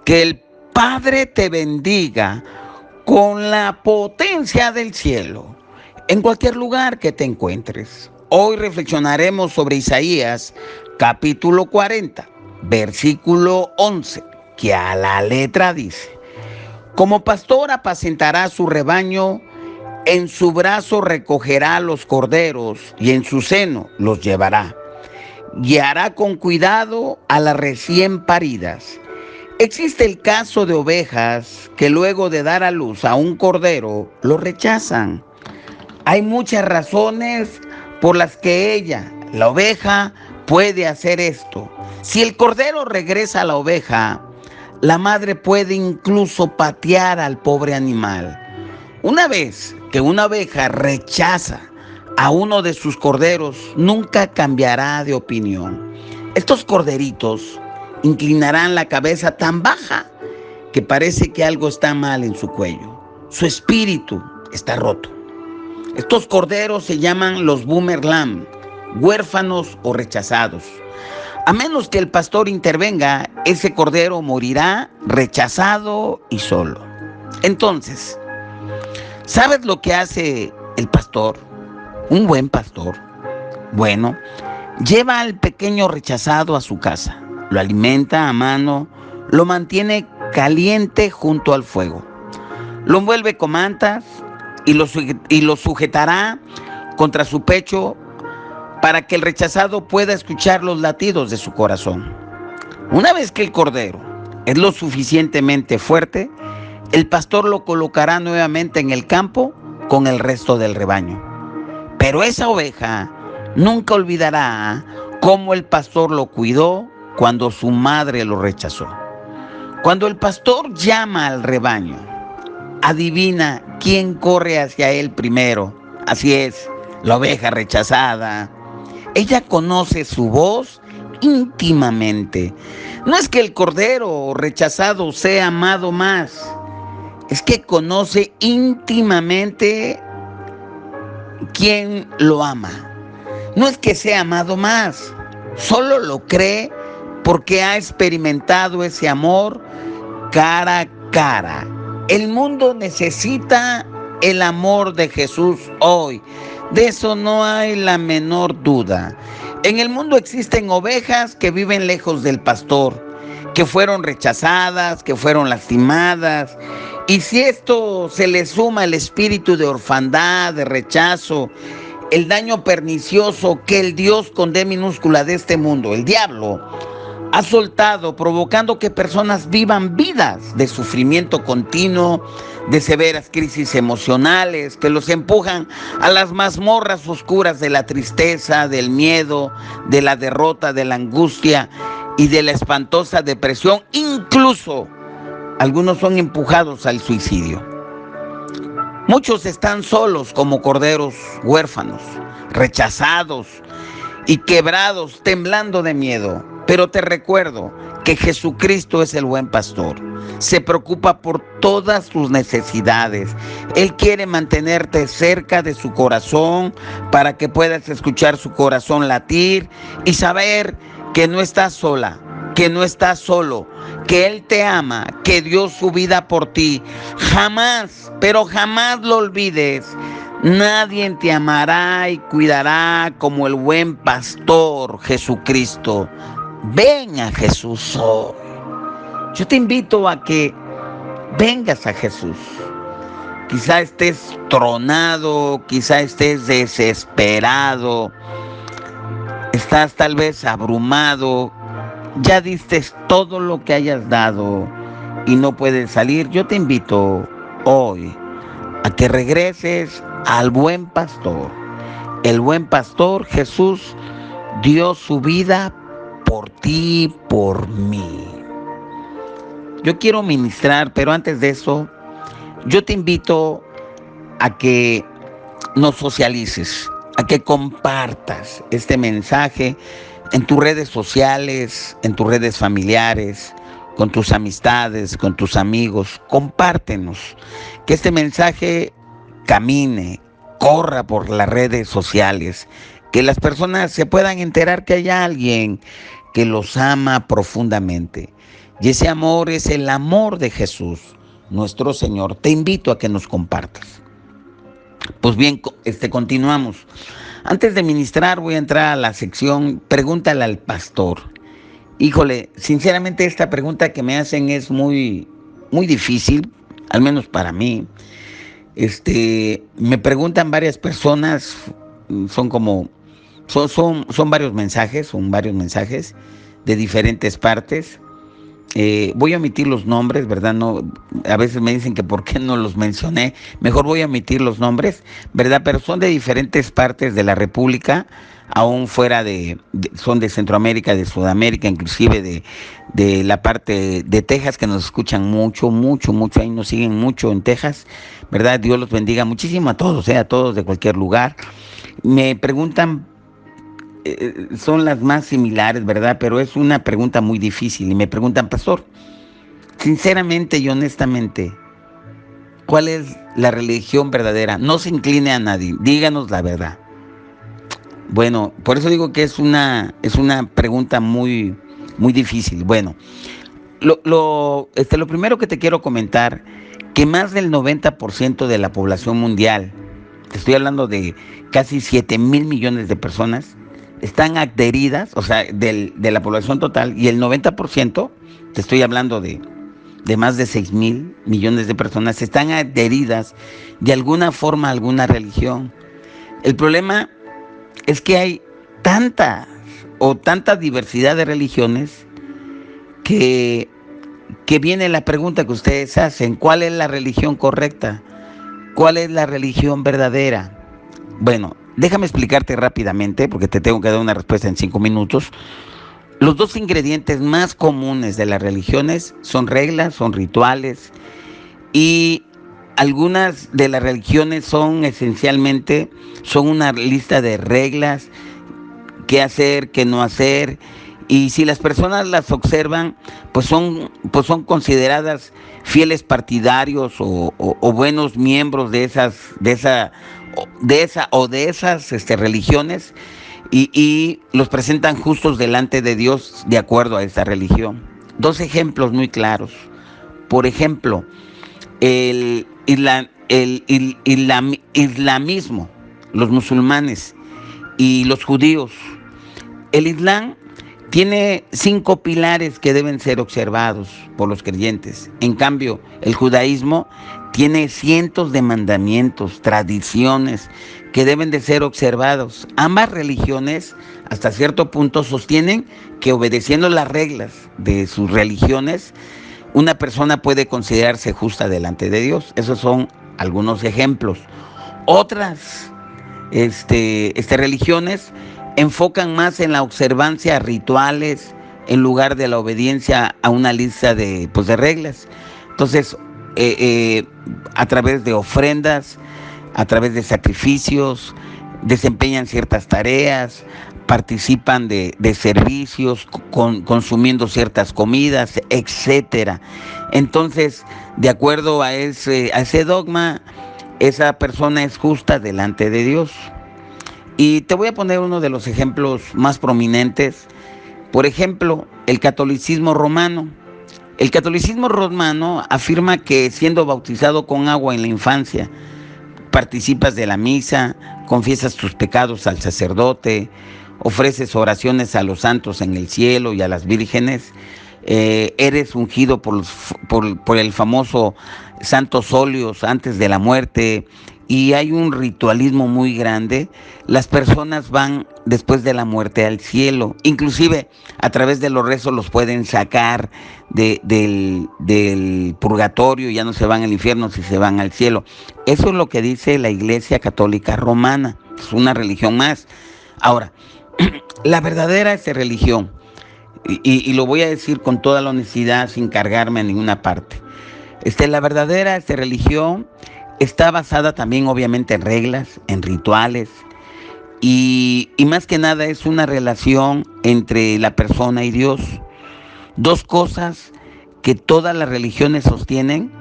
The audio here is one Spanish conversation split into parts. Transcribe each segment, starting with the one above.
Que el Padre te bendiga con la potencia del cielo, en cualquier lugar que te encuentres. Hoy reflexionaremos sobre Isaías, capítulo 40, versículo 11, que a la letra dice: como pastor apacentará su rebaño, en su brazo recogerá los corderos y en su seno los llevará. Guiará con cuidado a las recién paridas. Existe el caso de ovejas que luego de dar a luz a un cordero lo rechazan. Hay muchas razones por las que la oveja, puede hacer esto. Si el cordero regresa a la oveja, la madre puede incluso patear al pobre animal. Una vez que una oveja rechaza a uno de sus corderos, nunca cambiará de opinión. Estos corderitos inclinarán la cabeza tan baja que parece que algo está mal en su cuello. Su espíritu está roto. Estos corderos se llaman los boomer lamb, huérfanos o rechazados. A menos que el pastor intervenga, ese cordero morirá rechazado y solo. Entonces, ¿sabes lo que hace el pastor? Un buen pastor. Bueno, lleva al pequeño rechazado a su casa, lo alimenta a mano, lo mantiene caliente junto al fuego, lo envuelve con mantas y lo sujetará contra su pecho para que el rechazado pueda escuchar los latidos de su corazón. Una vez que el cordero es lo suficientemente fuerte, el pastor lo colocará nuevamente en el campo con el resto del rebaño. Pero esa oveja nunca olvidará cómo el pastor lo cuidó cuando su madre lo rechazó. Cuando el pastor llama al rebaño, adivina quién corre hacia él primero. Así es, la oveja rechazada. Ella conoce su voz íntimamente. No es que el cordero rechazado sea amado más, es que conoce íntimamente quién lo ama. No es que sea amado más, solo lo cree porque ha experimentado ese amor cara a cara. El mundo necesita el amor de Jesús hoy. De eso no hay la menor duda. En el mundo existen ovejas que viven lejos del pastor, que fueron rechazadas, que fueron lastimadas. Y si esto se le suma el espíritu de orfandad, de rechazo, el daño pernicioso que el Dios con D minúscula de este mundo, el diablo, ha soltado, provocando que personas vivan vidas de sufrimiento continuo, de severas crisis emocionales que los empujan a las mazmorras oscuras de la tristeza, del miedo, de la derrota, de la angustia y de la espantosa depresión. Incluso algunos son empujados al suicidio. Muchos están solos como corderos huérfanos, rechazados y quebrados, temblando de miedo. Pero te recuerdo que Jesucristo es el buen pastor. Se preocupa por todas tus necesidades. Él quiere mantenerte cerca de su corazón para que puedas escuchar su corazón latir y saber que no estás sola, que no estás solo, que Él te ama, que dio su vida por ti. Jamás, pero jamás lo olvides. Nadie te amará y cuidará como el buen pastor Jesucristo. Ven a Jesús hoy. Yo te invito a que vengas a Jesús. Quizá estés tronado, quizá estés desesperado, estás tal vez abrumado, ya diste todo lo que hayas dado y no puedes salir. Yo te invito hoy a que regreses al buen pastor. El buen pastor Jesús dio su vida por ti, por mí. Yo quiero ministrar, pero antes de eso, yo te invito a que nos socialices, a que compartas este mensaje en tus redes sociales, en tus redes familiares, con tus amistades, con tus amigos. Compártenos, que este mensaje camine, corra por las redes sociales, que las personas se puedan enterar que hay alguien que los ama profundamente. Y ese amor es el amor de Jesús, nuestro Señor. Te invito a que nos compartas. Pues bien, continuamos. Antes de ministrar, voy a entrar a la sección Pregúntale al pastor. Híjole, sinceramente esta pregunta que me hacen es muy, muy difícil, al menos para mí. Me preguntan varias personas, son varios mensajes de diferentes partes. Voy a omitir los nombres, ¿verdad? No, a veces me dicen que por qué no los mencioné. Mejor voy a omitir los nombres, ¿verdad? Pero son de diferentes partes de la República, aún fuera son de Centroamérica, de Sudamérica, inclusive de la parte de Texas, que nos escuchan mucho, ahí nos siguen mucho en Texas, ¿verdad? Dios los bendiga muchísimo a todos de cualquier lugar. Me preguntan, son las más similares, ¿verdad? Pero es una pregunta muy difícil y me preguntan, pastor, sinceramente y honestamente, ¿cuál es la religión verdadera? No se incline a nadie, díganos la verdad. Bueno, por eso digo que es una pregunta muy, muy difícil. Bueno, lo primero que te quiero comentar, que más del 90% de la población mundial, te estoy hablando de casi 7,000 millones de personas, están adheridas, o sea, de la población total, y el 90%, te estoy hablando de más de 6,000 millones de personas, están adheridas de alguna forma a alguna religión. El problema es que hay tanta diversidad de religiones que viene la pregunta que ustedes hacen: ¿cuál es la religión correcta? ¿Cuál es la religión verdadera? Bueno, déjame explicarte rápidamente, porque te tengo que dar una respuesta en 5 minutos. Los dos ingredientes más comunes de las religiones son reglas, son rituales, y algunas de las religiones son una lista de reglas, qué hacer, qué no hacer, y si las personas las observan, pues son consideradas fieles partidarios o buenos miembros de esas religiones, y los presentan justos delante de Dios de acuerdo a esa religión. 2 ejemplos muy claros. Por ejemplo, el islamismo, los musulmanes y los judíos. El Islam tiene 5 pilares que deben ser observados por los creyentes. En cambio, el judaísmo tiene cientos de mandamientos, tradiciones que deben de ser observados. Ambas religiones, hasta cierto punto, sostienen que obedeciendo las reglas de sus religiones, una persona puede considerarse justa delante de Dios. Esos son algunos ejemplos. Otras religiones enfocan más en la observancia a rituales en lugar de la obediencia a una lista de reglas. Entonces, a través de ofrendas, a través de sacrificios, desempeñan ciertas tareas, participan de servicios, consumiendo ciertas comidas, etcétera. Entonces, de acuerdo a ese dogma, esa persona es justa delante de Dios. Y te voy a poner uno de los ejemplos más prominentes. Por ejemplo, el catolicismo romano. El catolicismo romano afirma que siendo bautizado con agua en la infancia, participas de la misa, confiesas tus pecados al sacerdote, ofreces oraciones a los santos en el cielo y a las vírgenes, eres ungido por el famoso santos óleos antes de la muerte, y hay un ritualismo muy grande. Las personas van después de la muerte al cielo, inclusive a través de los rezos los pueden sacar del purgatorio, ya no se van al infierno, si se van al cielo. Eso es lo que dice la Iglesia Católica Romana, es una religión más. Ahora, la verdadera religión, y lo voy a decir con toda la honestidad, sin cargarme a ninguna parte, la verdadera religión está basada también obviamente en reglas, en rituales, y más que nada es una relación entre la persona y Dios. 2 cosas que todas las religiones sostienen,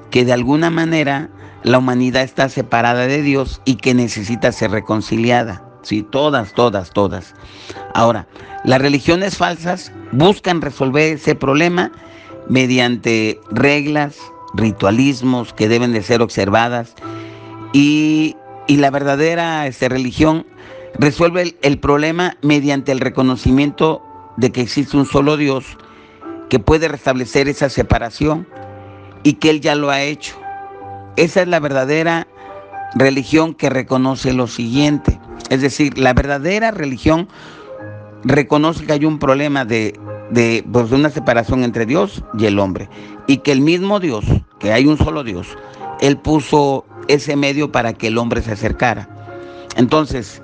que de alguna manera la humanidad está separada de Dios y que necesita ser reconciliada. Sí, todas. Ahora, las religiones falsas buscan resolver ese problema mediante reglas, ritualismos que deben de ser observadas, y la verdadera religión resuelve el problema mediante el reconocimiento de que existe un solo Dios que puede restablecer esa separación y que Él ya lo ha hecho. Esa es la verdadera religión, que reconoce lo siguiente. Es decir, la verdadera religión reconoce que hay un problema de una separación entre Dios y el hombre, y que el mismo Dios, que hay un solo Dios, Él puso ese medio para que el hombre se acercara. Entonces,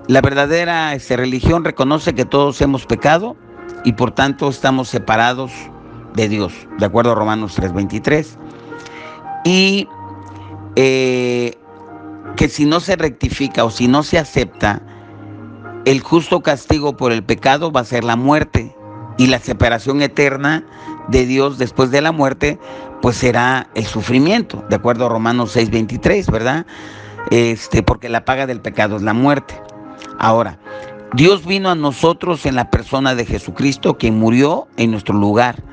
la verdadera religión reconoce que todos hemos pecado y por tanto estamos separados de Dios, de acuerdo a Romanos 3:23. Y que si no se rectifica o si no se acepta, el justo castigo por el pecado va a ser la muerte, y la separación eterna de Dios después de la muerte pues será el sufrimiento, de acuerdo a Romanos 6:23, ¿verdad? Porque la paga del pecado es la muerte. Ahora, Dios vino a nosotros en la persona de Jesucristo, quien murió en nuestro lugar.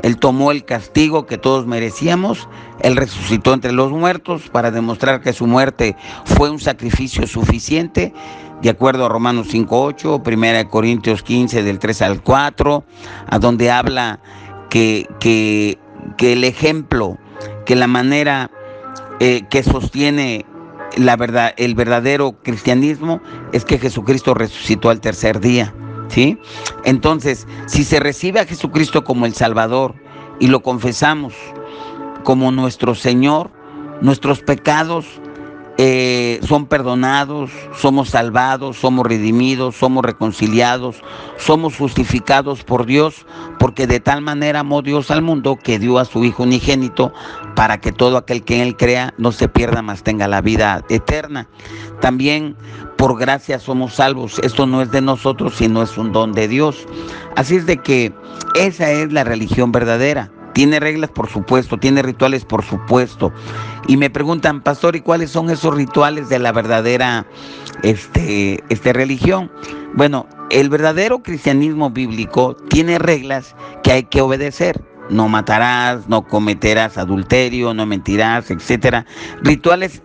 Él tomó el castigo que todos merecíamos. Él resucitó entre los muertos para demostrar que su muerte fue un sacrificio suficiente, de acuerdo a Romanos 5:8, 1 Corintios 15, del 3 al 4, a donde habla que el ejemplo, que la manera que sostiene la verdad, el verdadero cristianismo, es que Jesucristo resucitó al tercer día, ¿sí? Entonces, si se recibe a Jesucristo como el Salvador y lo confesamos como nuestro Señor, nuestros pecados son perdonados, somos salvados, somos redimidos, somos reconciliados, somos justificados por Dios, porque de tal manera amó Dios al mundo que dio a su Hijo unigénito, para que todo aquel que en Él crea no se pierda, mas tenga la vida eterna. También por gracia somos salvos. Esto no es de nosotros, sino es un don de Dios. Así es de que esa es la religión verdadera. Tiene reglas, por supuesto, tiene rituales, por supuesto. Y me preguntan, pastor, ¿y cuáles son esos rituales de la verdadera religión? Bueno, el verdadero cristianismo bíblico tiene reglas que hay que obedecer. No matarás, no cometerás adulterio, no mentirás, etcétera. Rituales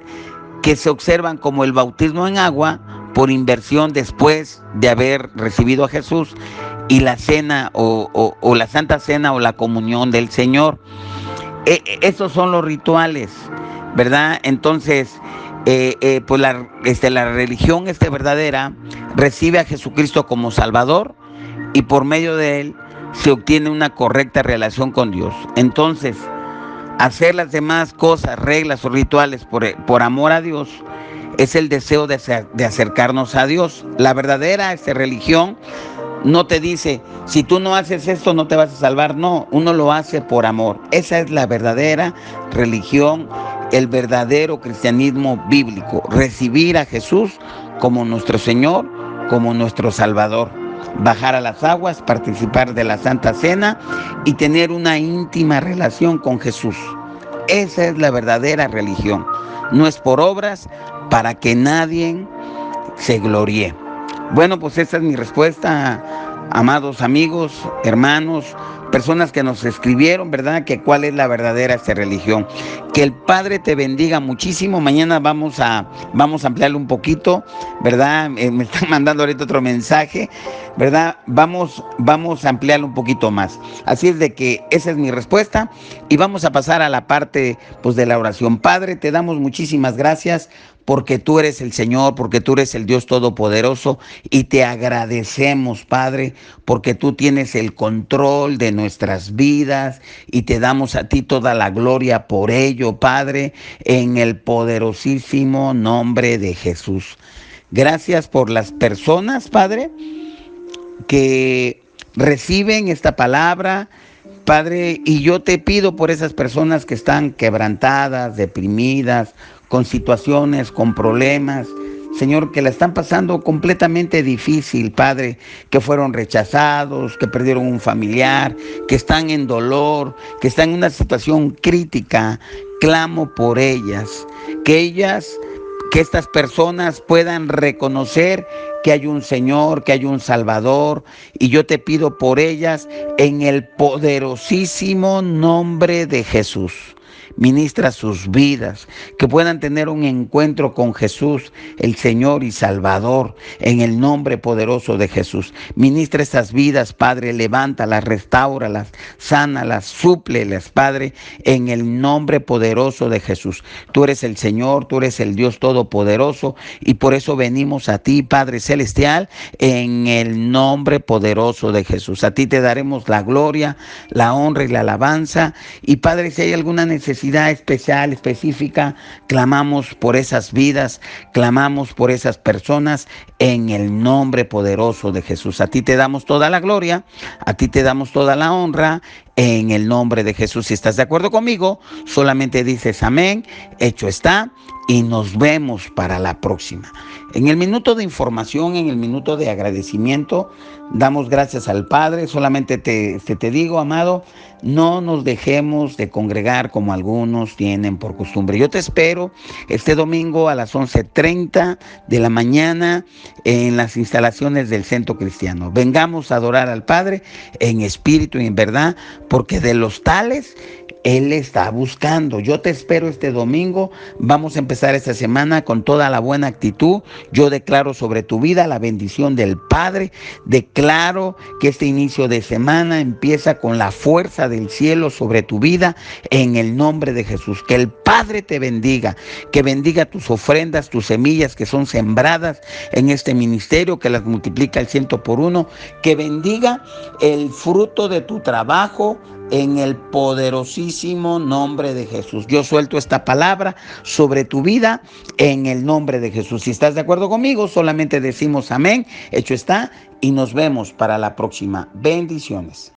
que se observan, como el bautismo en agua por inmersión después de haber recibido a Jesús, y la cena o la Santa Cena o la comunión del Señor. Esos son los rituales, ¿verdad? Entonces, pues la religión verdadera recibe a Jesucristo como Salvador, y por medio de Él se obtiene una correcta relación con Dios. Entonces, hacer las demás cosas, reglas o rituales por amor a Dios, es el deseo de acercarnos a Dios. La verdadera religión no te dice, si tú no haces esto no te vas a salvar. No, uno lo hace por amor. Esa es la verdadera religión, el verdadero cristianismo bíblico. Recibir a Jesús como nuestro Señor, como nuestro Salvador. Bajar a las aguas, participar de la Santa Cena y tener una íntima relación con Jesús. Esa es la verdadera religión. No es por obras, para que nadie se gloríe. Bueno, pues esa es mi respuesta, amados amigos, hermanos, personas que nos escribieron, ¿verdad? Que cuál es la verdadera religión. Que el Padre te bendiga muchísimo. Mañana vamos a ampliarlo un poquito, ¿verdad? Me están mandando ahorita otro mensaje, ¿verdad? Vamos a ampliarlo un poquito más. Así es de que esa es mi respuesta, y vamos a pasar a la parte pues de la oración. Padre, te damos muchísimas gracias, porque tú eres el Señor, porque tú eres el Dios Todopoderoso, y te agradecemos, Padre, porque tú tienes el control de nuestras vidas, y te damos a ti toda la gloria por ello, Padre, en el poderosísimo nombre de Jesús. Gracias por las personas, Padre, que reciben esta palabra, Padre, y yo te pido por esas personas que están quebrantadas, deprimidas, con situaciones, con problemas, Señor, que la están pasando completamente difícil, Padre, que fueron rechazados, que perdieron un familiar, que están en dolor, que están en una situación crítica. Clamo por ellas, que ellas que estas personas puedan reconocer que hay un Señor, que hay un Salvador, y yo te pido por ellas en el poderosísimo nombre de Jesús. Ministra sus vidas, que puedan tener un encuentro con Jesús, el Señor y Salvador, en el nombre poderoso de Jesús. Ministra estas vidas, Padre, levántalas, restáuralas, sánalas, súplelas, Padre, en el nombre poderoso de Jesús. Tú eres el Señor, tú eres el Dios Todopoderoso, y por eso venimos a ti, Padre Celestial, en el nombre poderoso de Jesús. A ti te daremos la gloria, la honra y la alabanza. Y Padre, si hay alguna necesidad especial, específica, clamamos por esas vidas, clamamos por esas personas en el nombre poderoso de Jesús. A ti te damos toda la gloria, a ti te damos toda la honra en el nombre de Jesús. Si estás de acuerdo conmigo, solamente dices amén, hecho está, y nos vemos para la próxima. En el minuto de información, en el minuto de agradecimiento, damos gracias al Padre. Solamente te digo, amado, no nos dejemos de congregar como algunos tienen por costumbre. Yo te espero este domingo a las 11:30 de la mañana en las instalaciones del Centro Cristiano. Vengamos a adorar al Padre en espíritu y en verdad, porque de los tales Él está buscando. Yo te espero este domingo. Vamos a empezar esta semana con toda la buena actitud. Yo declaro sobre tu vida la bendición del Padre. Declaro que este inicio de semana empieza con la fuerza del cielo sobre tu vida en el nombre de Jesús. Que el Padre te bendiga, que bendiga tus ofrendas, tus semillas que son sembradas en este ministerio, que las multiplica al 100 por 1, que bendiga el fruto de tu trabajo en el poderosísimo nombre de Jesús. Yo suelto esta palabra sobre tu vida en el nombre de Jesús. Si estás de acuerdo conmigo, solamente decimos amén, hecho está, y nos vemos para la próxima. Bendiciones.